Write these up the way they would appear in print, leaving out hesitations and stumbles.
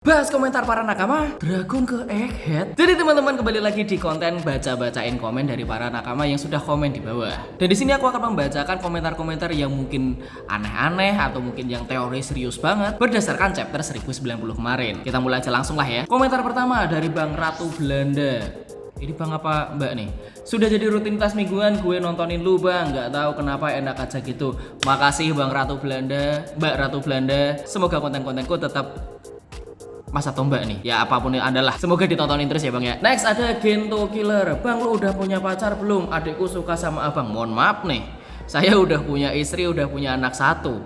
Bahas komentar para nakama Dragon ke Egghead. Jadi teman-teman kembali lagi di konten baca-bacain komen dari para nakama yang sudah komen di bawah. Dan di sini aku akan membacakan komentar-komentar yang mungkin aneh-aneh atau mungkin yang teori serius banget berdasarkan chapter 1090 kemarin. Kita mulai aja langsung lah ya. Komentar pertama dari Bang Ratu Belanda. Ini bang apa mbak nih? Sudah jadi rutinitas mingguan gue nontonin lu bang. Gak tahu kenapa enak aja gitu. Makasih Bang Ratu Belanda, Mbak Ratu Belanda. Semoga konten-kontenku tetap masa tombak nih, ya apapun yang adalah, semoga ditontonin terus ya bang ya. Next ada Gento Killer. Bang lu udah punya pacar belum? Adikku suka sama abang. Mohon maaf nih, saya udah punya istri, udah punya anak satu.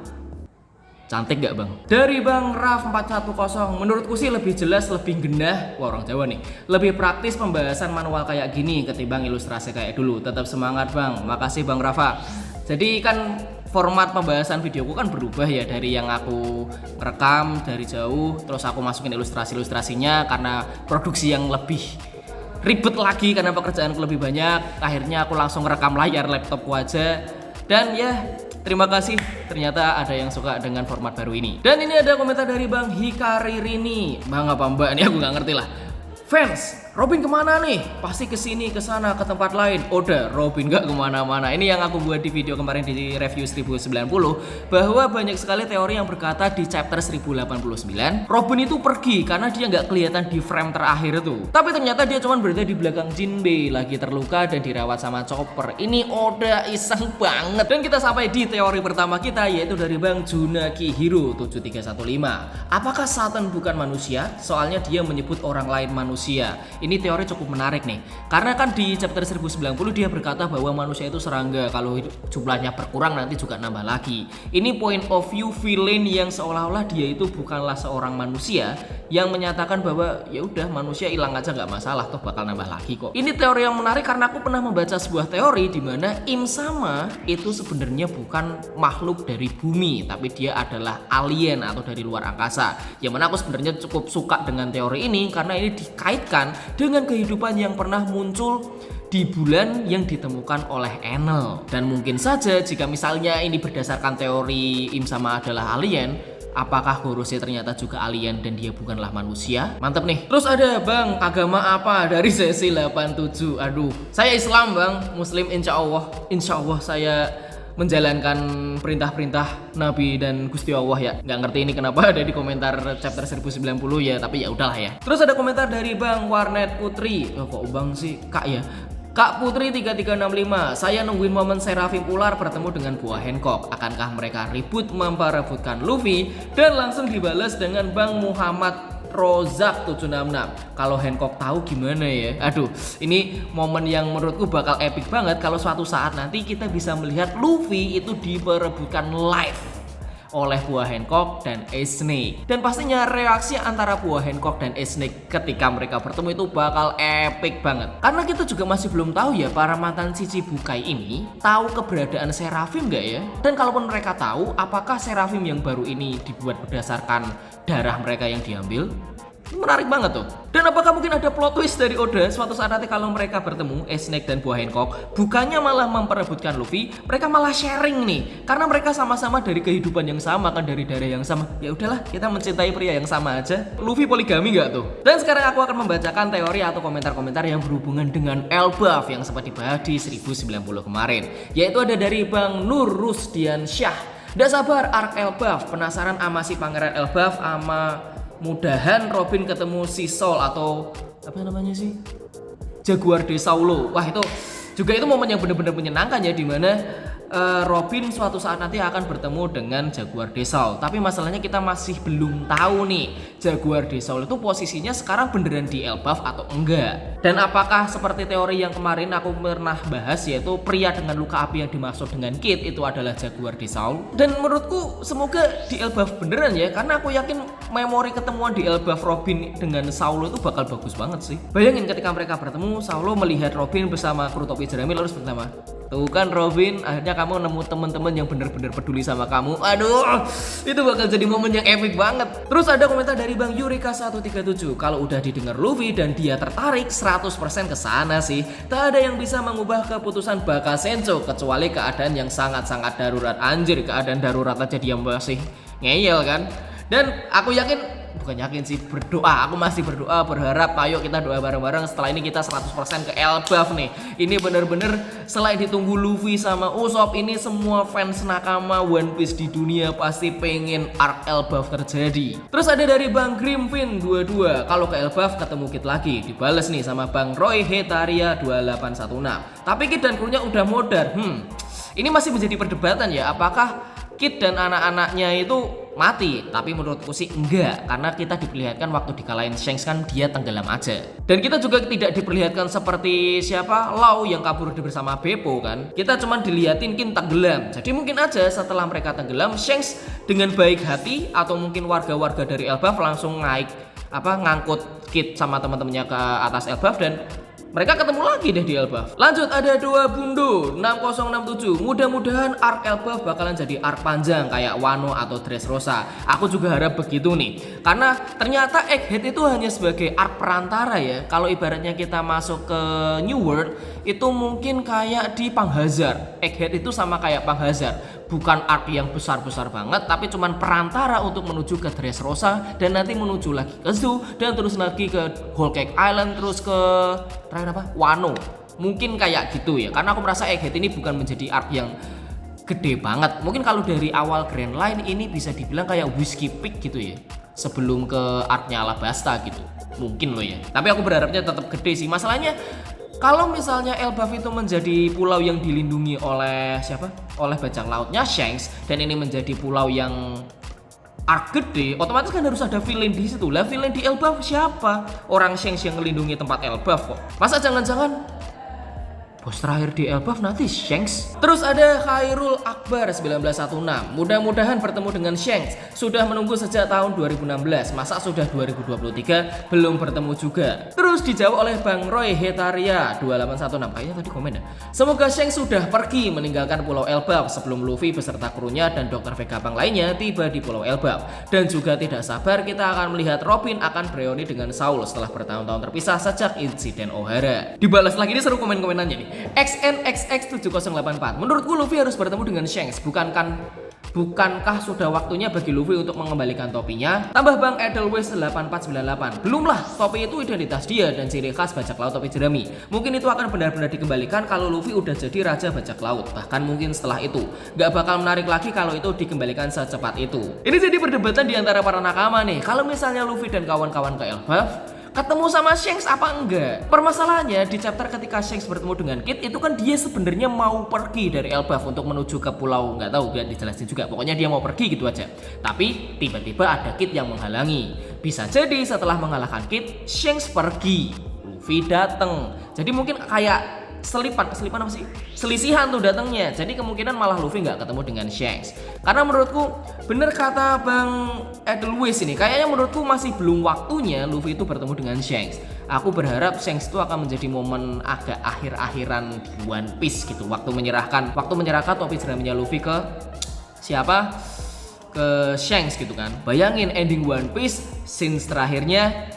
Cantik gak bang? Dari Bang Raf 410, menurutku sih lebih jelas, lebih genah. Wah orang Jawa nih. Lebih praktis pembahasan manual kayak gini ketimbang ilustrasi kayak dulu. Tetap semangat bang. Makasih Bang Rafa. Jadi kan format pembahasan videoku kan berubah ya, dari yang aku rekam dari jauh terus aku masukin ilustrasi-ilustrasinya karena produksi yang lebih ribet lagi karena pekerjaanku lebih banyak. Akhirnya aku langsung rekam layar laptopku aja. Dan ya terima kasih, ternyata ada yang suka dengan format baru ini. Dan ini ada komentar dari Bang Hikari Rini. Bang apa mbak? Ini aku nggak ngerti lah. Fans, Robin kemana nih? Pasti kesini, kesana, ke tempat lain. Udah, Robin gak kemana-mana. Ini yang aku buat di video kemarin di review 1090, bahwa banyak sekali teori yang berkata di chapter 1089 Robin itu pergi karena dia gak kelihatan di frame terakhir tuh. Tapi ternyata dia cuma berada di belakang Jinbei, lagi terluka dan dirawat sama Chopper. Ini Oda iseng banget. Dan kita sampai di teori pertama kita, yaitu dari Bang Junaki Hiro 7315. Apakah Satan bukan manusia? Soalnya dia menyebut orang lain manusia. Ini teori cukup menarik nih, karena kan di chapter 1090 dia berkata bahwa manusia itu serangga, kalau jumlahnya berkurang nanti juga nambah lagi. Ini point of view villain yang seolah-olah dia itu bukanlah seorang manusia, yang menyatakan bahwa ya udah manusia hilang aja nggak masalah, toh bakal nambah lagi kok. Ini teori yang menarik karena aku pernah membaca sebuah teori di mana Im Sama itu sebenarnya bukan makhluk dari bumi, tapi dia adalah alien atau dari luar angkasa. Yang mana aku sebenarnya cukup suka dengan teori ini karena ini dikaitkan dengan kehidupan yang pernah muncul di bulan yang ditemukan oleh Enel. Dan mungkin saja jika misalnya ini berdasarkan teori Im Sama adalah alien, apakah Gorosei ternyata juga alien dan dia bukanlah manusia? Mantep nih. Terus ada Bang, agama apa dari sesi 87? Aduh, saya Islam bang, Muslim insya Allah saya menjalankan perintah-perintah Nabi dan Gusti Allah ya. Nggak ngerti ini kenapa ada di komentar chapter 1090 ya, tapi ya udahlah ya. Terus ada komentar dari Bang Warnet Putri. Oh, kok Bang sih Kak ya? Kak Putri 3365, saya nungguin momen Seraphim Ular bertemu dengan Buah Hancock. Akankah mereka ribut memperebutkan Luffy? Dan langsung dibalas dengan Bang Muhammad Rozak 766. Kalau Hancock tahu gimana ya? Aduh, ini momen yang menurutku bakal epic banget kalau suatu saat nanti kita bisa melihat Luffy itu diperebutkan live oleh Buah Hancock dan Ace Snake. Dan pastinya reaksi antara Buah Hancock dan Ace Snake ketika mereka bertemu itu bakal epic banget. Karena kita juga masih belum tahu ya, para mantan Shichibukai ini tahu keberadaan Seraphim gak ya? Dan kalaupun mereka tahu, apakah Seraphim yang baru ini dibuat berdasarkan darah mereka yang diambil? Menarik banget tuh. Dan apakah mungkin ada plot twist dari Oda suatu saat nanti kalau mereka bertemu Ace Snake dan Buah Hancock, bukannya malah memperebutkan Luffy, mereka malah sharing nih, karena mereka sama-sama dari kehidupan yang sama kan, dari darah yang sama. Ya udahlah, kita mencintai pria yang sama aja. Luffy poligami nggak tuh? Dan sekarang aku akan membacakan teori atau komentar-komentar yang berhubungan dengan Elbaf yang sempat dibahas di 1090 kemarin, yaitu ada dari Bang Nur Rusdian Syah. Nggak sabar arc Elbaf, penasaran sama si Pangeran Elbaf, sama mudahan Robin ketemu si Soul atau apa namanya sih, Jaguar de Saulo. Wah itu juga itu momen yang benar-benar menyenangkan ya, dimana Robin suatu saat nanti akan bertemu dengan Jaguar de Saul. Tapi masalahnya kita masih belum tahu nih, Jaguar de Saul itu posisinya sekarang beneran di Elbaf atau enggak. Dan apakah seperti teori yang kemarin aku pernah bahas, yaitu pria dengan luka api yang dimaksud dengan Kid itu adalah Jaguar de Saul. Dan menurutku semoga di Elbaf beneran ya, karena aku yakin memori ketemuan di Elbaf Robin dengan Saulo itu bakal bagus banget sih. Bayangin ketika mereka bertemu, Saulo melihat Robin bersama kru topi jerami lalu pertama, tuh kan Robin, akhirnya kamu nemu teman-teman yang benar-benar peduli sama kamu. Aduh, itu bakal jadi momen yang epic banget. Terus ada komentar dari Bang Yurika 137. Kalau udah didengar Luffy dan dia tertarik 100% ke sana sih, tak ada yang bisa mengubah keputusan Bakasencho kecuali keadaan yang sangat-sangat darurat. Anjir, keadaan darurat aja dia masih ngeyel kan. Dan aku yakin bukan yakin sih, berdoa. Aku masih berdoa, berharap ayo kita doa bareng-bareng. Setelah ini kita 100% ke Elbaf nih. Ini bener-bener selain ditunggu Luffy sama Usopp, ini semua fans nakama One Piece di dunia pasti pengen arc Elbaf terjadi. Terus ada dari Bang Grimfin 22, kalau ke Elbaf ketemu Kid lagi. Dibales nih sama Bang Roy Hetaria 2816. Tapi Kid dan krunya udah modar. Ini masih menjadi perdebatan ya, apakah Kid dan anak-anaknya itu mati? Tapi menurutku sih enggak, karena kita diperlihatkan waktu dikalahin Shanks kan dia tenggelam aja. Dan kita juga tidak diperlihatkan seperti siapa Lau yang kabur bersama Beppo kan. Kita cuman dilihatin Kid tenggelam. Jadi mungkin aja setelah mereka tenggelam, Shanks dengan baik hati atau mungkin warga-warga dari Elbaf langsung ngangkut Kid sama teman-temannya ke atas Elbaf dan mereka ketemu lagi deh di Elbaf. Lanjut ada Doa Bundo 6067. Mudah-mudahan arc Elbaf bakalan jadi arc panjang kayak Wano atau Dressrosa. Aku juga harap begitu nih. Karena ternyata Egghead itu hanya sebagai arc perantara ya. Kalau ibaratnya kita masuk ke New World, itu mungkin kayak di Panghazard. Egghead itu sama kayak Panghazard. Bukan arc yang besar-besar banget, tapi cuman perantara untuk menuju ke Dressrosa dan nanti menuju lagi ke Zoo dan terus lagi ke Whole Cake Island, terus ke Wano. Mungkin kayak gitu ya. Karena aku merasa Egghead ini bukan menjadi arc yang gede banget. Mungkin kalau dari awal Grand Line ini bisa dibilang kayak Whiskey Peak gitu ya, sebelum ke arc-nya Alabasta gitu. Mungkin loh ya. Tapi aku berharapnya tetap gede sih. Masalahnya kalau misalnya Elbaf itu menjadi pulau yang dilindungi oleh siapa? Oleh bajak lautnya Shanks, dan ini menjadi pulau yang arc gede, otomatis kan harus ada villain di situ. Lah villain di Elbaf siapa? Orang Shanks yang melindungi tempat Elbaf kok. Masa jangan-jangan bos terakhir di Elbaf nanti Shanks? Terus ada Khairul Akbar 1916. Mudah-mudahan bertemu dengan Shanks. Sudah menunggu sejak tahun 2016. Masa sudah 2023 belum bertemu juga? Terus dijawab oleh Bang Roy Hetaria 2816. Kayaknya tadi komen ya. Semoga Shanks sudah pergi meninggalkan Pulau Elbaf sebelum Luffy beserta krunya dan Dr. Vegapunk lainnya tiba di Pulau Elbaf. Dan juga tidak sabar kita akan melihat Robin akan bereuni dengan Saul setelah bertahun-tahun terpisah sejak insiden O'Hara. Dibalas lagi, ini seru komen-komenannya nih. XNXX7084. Menurutku Luffy harus bertemu dengan Shanks. Bukankah sudah waktunya bagi Luffy untuk mengembalikan topinya? Tambah Bang Edelweiss 8498. Belumlah, topi itu identitas dia dan ciri khas bajak laut topi jerami. Mungkin itu akan benar-benar dikembalikan kalau Luffy udah jadi raja bajak laut. Bahkan mungkin setelah itu gak bakal menarik lagi kalau itu dikembalikan secepat itu. Ini jadi perdebatan di antara para nakama nih. Kalau misalnya Luffy dan kawan-kawan ke Elbaf ketemu sama Shanks apa enggak? Permasalahannya di chapter ketika Shanks bertemu dengan Kid itu kan dia sebenarnya mau pergi dari Elbaf untuk menuju ke pulau, nggak tahu, nggak dijelasin juga. Pokoknya dia mau pergi gitu aja. Tapi tiba-tiba ada Kid yang menghalangi. Bisa jadi setelah mengalahkan Kid, Shanks pergi, Luffy dateng. Jadi mungkin kayak selipan apa sih? Selisihan tuh datangnya. Jadi kemungkinan malah Luffy nggak ketemu dengan Shanks. Karena menurutku bener kata Bang Edelweiss ini, kayaknya menurutku masih belum waktunya Luffy itu bertemu dengan Shanks. Aku berharap Shanks itu akan menjadi momen agak akhir-akhiran di One Piece gitu. Waktu menyerahkan topi jeraminya Luffy ke siapa? Ke Shanks gitu kan. Bayangin ending One Piece scenes terakhirnya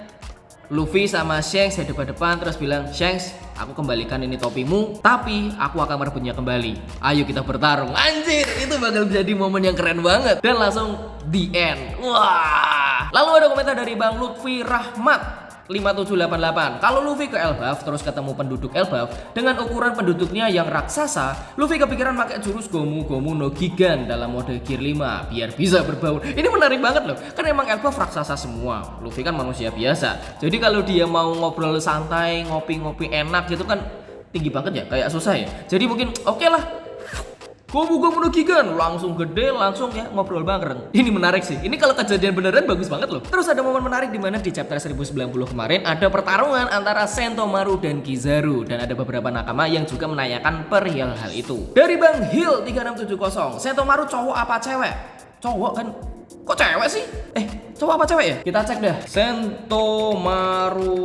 Luffy sama Shanks depan-depan terus bilang, Shanks, aku kembalikan ini topimu, tapi aku akan merebutnya kembali. Ayo kita bertarung. Anjir, itu bakal jadi momen yang keren banget. Dan langsung the end. Wah. Lalu ada komentar dari Bang Lutfi Rahmat 5788. Kalau Luffy ke Elbaf terus ketemu penduduk Elbaf dengan ukuran penduduknya yang raksasa, Luffy kepikiran pakai jurus Gomu no Gigan dalam mode Gear 5 biar bisa berbaur. Ini menarik banget loh. Kan emang Elbaf raksasa semua. Luffy kan manusia biasa. Jadi kalau dia mau ngobrol santai, ngopi-ngopi enak gitu kan tinggi banget ya, kayak susah ya. Jadi mungkin oke lah. Gomu no Gigan langsung gede, langsung ya ngobrol bareng. Ini menarik sih. Ini kalau kejadian beneran bagus banget loh. Terus ada momen menarik di mana di chapter 1090 kemarin ada pertarungan antara Sentomaru dan Kizaru, dan ada beberapa nakama yang juga menanyakan perihal hal itu. Dari Bang Hill 3670, Sentomaru cowok apa cewek? Cowok kan? Kok cewek sih? Cowok apa cewek ya? Kita cek dah. Sentomaru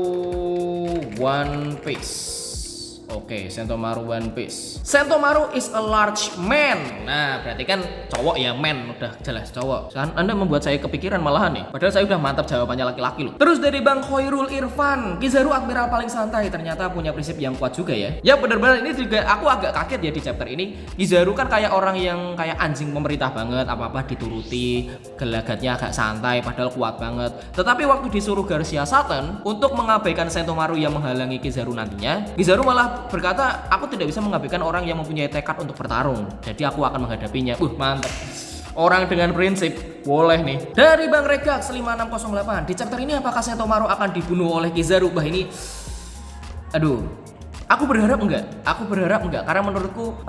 One Piece. Oke, Sentomaru One Piece. Sentomaru is a large man. Nah, berarti kan cowok ya, man. Udah jelas cowok. Kan Anda membuat saya kepikiran malahan nih. Padahal saya udah mantap jawabannya laki-laki loh. Terus dari Bang Khairul Irfan, Kizaru admiral paling santai. Ternyata punya prinsip yang kuat juga ya. Ya benar-benar ini juga aku agak kaget ya di chapter ini. Kizaru kan kayak orang yang kayak anjing pemerintah banget. Apa-apa dituruti. Gelagatnya agak santai padahal kuat banget. Tetapi waktu disuruh Garcia Satan untuk mengabaikan Sentomaru yang menghalangi Kizaru nantinya, Kizaru malah berkata, aku tidak bisa mengabaikan orang yang mempunyai tekad untuk bertarung. Jadi aku akan menghadapinya. Mantap. Orang dengan prinsip. Boleh nih. Dari Bang Regax 5608. Di chapter ini apakah Sentomaru akan dibunuh oleh Kizaru? Bah ini, aduh, aku berharap enggak. Karena menurutku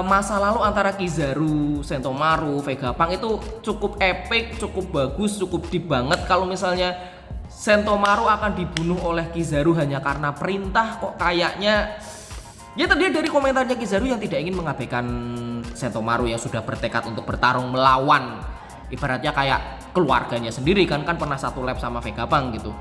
masa lalu antara Kizaru, Sentomaru, Vegapunk itu cukup epic, cukup bagus, cukup deep banget. Kalau misalnya Sentomaru akan dibunuh oleh Kizaru hanya karena perintah, kok kayaknya ya terdiri dari komentarnya Kizaru yang tidak ingin mengabaikan Sentomaru yang sudah bertekad untuk bertarung melawan ibaratnya kayak keluarganya sendiri kan pernah satu lab sama Vegapunk gitu.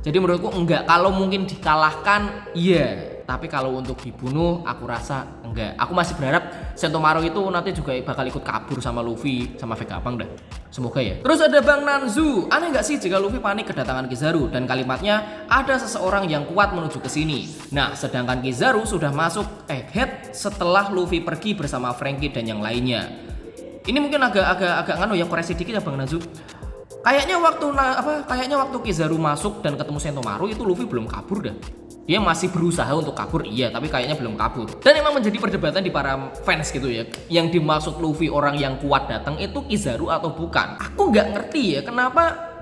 Jadi menurutku enggak. Kalau mungkin dikalahkan iya, tapi kalau untuk dibunuh aku rasa enggak. Aku masih berharap Sentomaru itu nanti juga bakal ikut kabur sama Luffy sama Vegapunk dah. Semoga ya. Terus ada Bang Nanzu, aneh nggak sih jika Luffy panik kedatangan Kizaru dan kalimatnya ada seseorang yang kuat menuju ke sini. Nah, sedangkan Kizaru sudah masuk Egghead setelah Luffy pergi bersama Franky dan yang lainnya. Ini mungkin agak nganu ya, koreksi dikit ya Bang Nanzu. Kayaknya waktu Kizaru masuk dan ketemu Sentomaru itu Luffy belum kabur dah. Dia masih berusaha untuk kabur iya, tapi kayaknya belum kabur. Dan emang menjadi perdebatan di para fans gitu ya. Yang dimaksud Luffy orang yang kuat datang itu Kizaru atau bukan. Aku nggak ngerti ya kenapa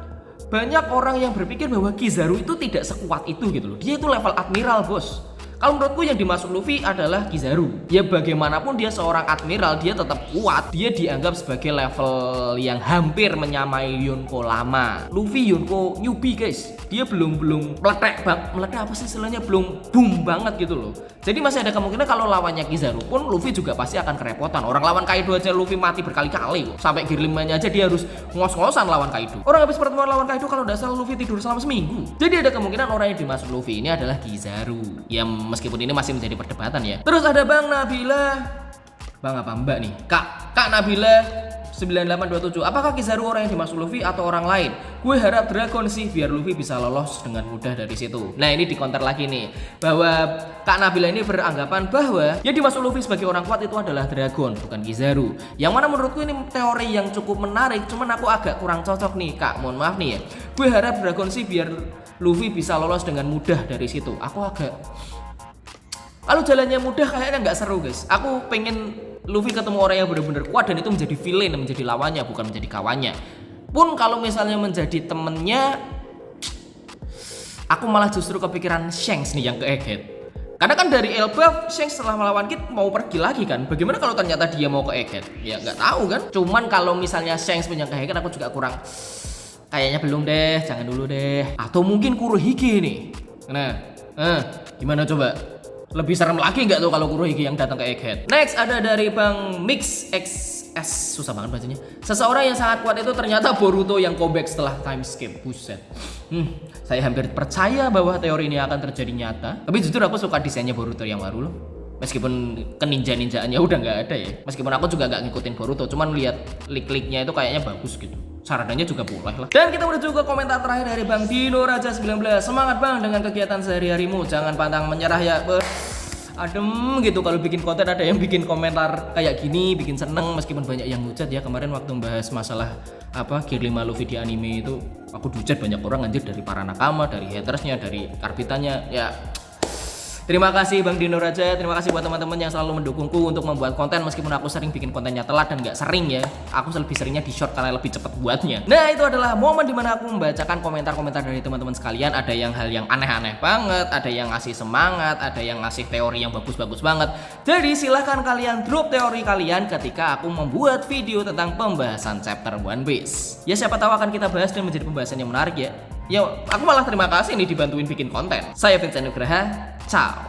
banyak orang yang berpikir bahwa Kizaru itu tidak sekuat itu gitu loh. Dia itu level admiral, bos. Kalau menurutku yang dimaksud Luffy adalah Kizaru. Ya bagaimanapun dia seorang admiral, dia tetap kuat. Dia dianggap sebagai level yang hampir menyamai Yonko lama. Luffy Yonko newbie guys. Dia belum meledak apa sih istilahnya, belum boom banget gitu loh. Jadi masih ada kemungkinan kalau lawannya Kizaru pun Luffy juga pasti akan kerepotan. Orang lawan Kaido aja Luffy mati berkali-kali. Sampai Gear 5-nya aja dia harus ngos-ngosan lawan Kaido. Orang habis pertemuan lawan Kaido kalau udah salah Luffy tidur selama seminggu. Jadi ada kemungkinan orang yang dimaksud Luffy ini adalah Kizaru. Ya meskipun ini masih menjadi perdebatan ya. Terus ada Bang Nabila. Bang apa Mbak nih? Kak Nabila 9827. Apakah Kizaru orang yang dimaksud Luffy atau orang lain? Gue harap Dragon sih biar Luffy bisa lolos dengan mudah dari situ. Nah, ini dikonter lagi nih bahwa Kak Nabila ini beranggapan bahwa yang dimaksud Luffy sebagai orang kuat itu adalah Dragon, bukan Kizaru. Yang mana menurutku ini teori yang cukup menarik, cuman aku agak kurang cocok nih, Kak. Mohon maaf nih ya. Gue harap Dragon sih biar Luffy bisa lolos dengan mudah dari situ. Aku agak, kalau jalannya mudah kayaknya nggak seru guys. Aku pengen Luffy ketemu orang yang benar-benar kuat dan itu menjadi villain, menjadi lawannya bukan menjadi kawannya. Pun kalau misalnya menjadi temennya, aku malah justru kepikiran Shanks nih yang ke Egghead. Karena kan dari Elbaf Shanks setelah melawan Kid mau pergi lagi kan. Bagaimana kalau ternyata dia mau ke Egghead? Ya nggak tahu kan. Cuman kalau misalnya Shanks punya ke Egghead aku juga kurang. Kayaknya belum deh, jangan dulu deh. Atau mungkin Kurohige nih. Nah, gimana coba? Lebih serem lagi nggak tuh kalau Kurohige yang datang ke Egghead? Next ada dari Bang Mix XS, susah banget bacanya. Seseorang yang sangat kuat itu ternyata Boruto yang comeback setelah time skip. Buset. Saya hampir percaya bahwa teori ini akan terjadi nyata. Tapi jujur aku suka desainnya Boruto yang baru loh. Meskipun keninja-ninjaannya udah nggak ada ya. Meskipun aku juga nggak ngikutin Boruto, cuman lihat lik-liknya itu kayaknya bagus gitu. Sarananya juga boleh lah. Dan kita menuju ke komentar terakhir dari Bang Dino Raja 19. Semangat Bang dengan kegiatan sehari-harimu, jangan pantang menyerah ya. Adem gitu kalau bikin konten, ada yang bikin komentar kayak gini, bikin seneng meskipun banyak yang hujat ya. Kemarin waktu membahas masalah Gear 5 Luffy di anime itu, aku hujat banyak orang anjir, dari para nakama, dari hatersnya, dari karbitannya ya. Terima kasih Bang Dino Raja, terima kasih buat teman-teman yang selalu mendukungku untuk membuat konten meskipun aku sering bikin kontennya telat dan nggak sering ya. Aku lebih seringnya di short karena lebih cepat buatnya. Nah, itu adalah momen dimana aku membacakan komentar-komentar dari teman-teman sekalian. Ada yang hal yang aneh-aneh banget, ada yang ngasih semangat, ada yang ngasih teori yang bagus-bagus banget. Jadi silahkan kalian drop teori kalian ketika aku membuat video tentang pembahasan chapter One Piece. Ya siapa tahu akan kita bahas dan menjadi pembahasan yang menarik ya. Ya, aku malah terima kasih nih dibantuin bikin konten. Saya Vincent Nugraha. Ciao.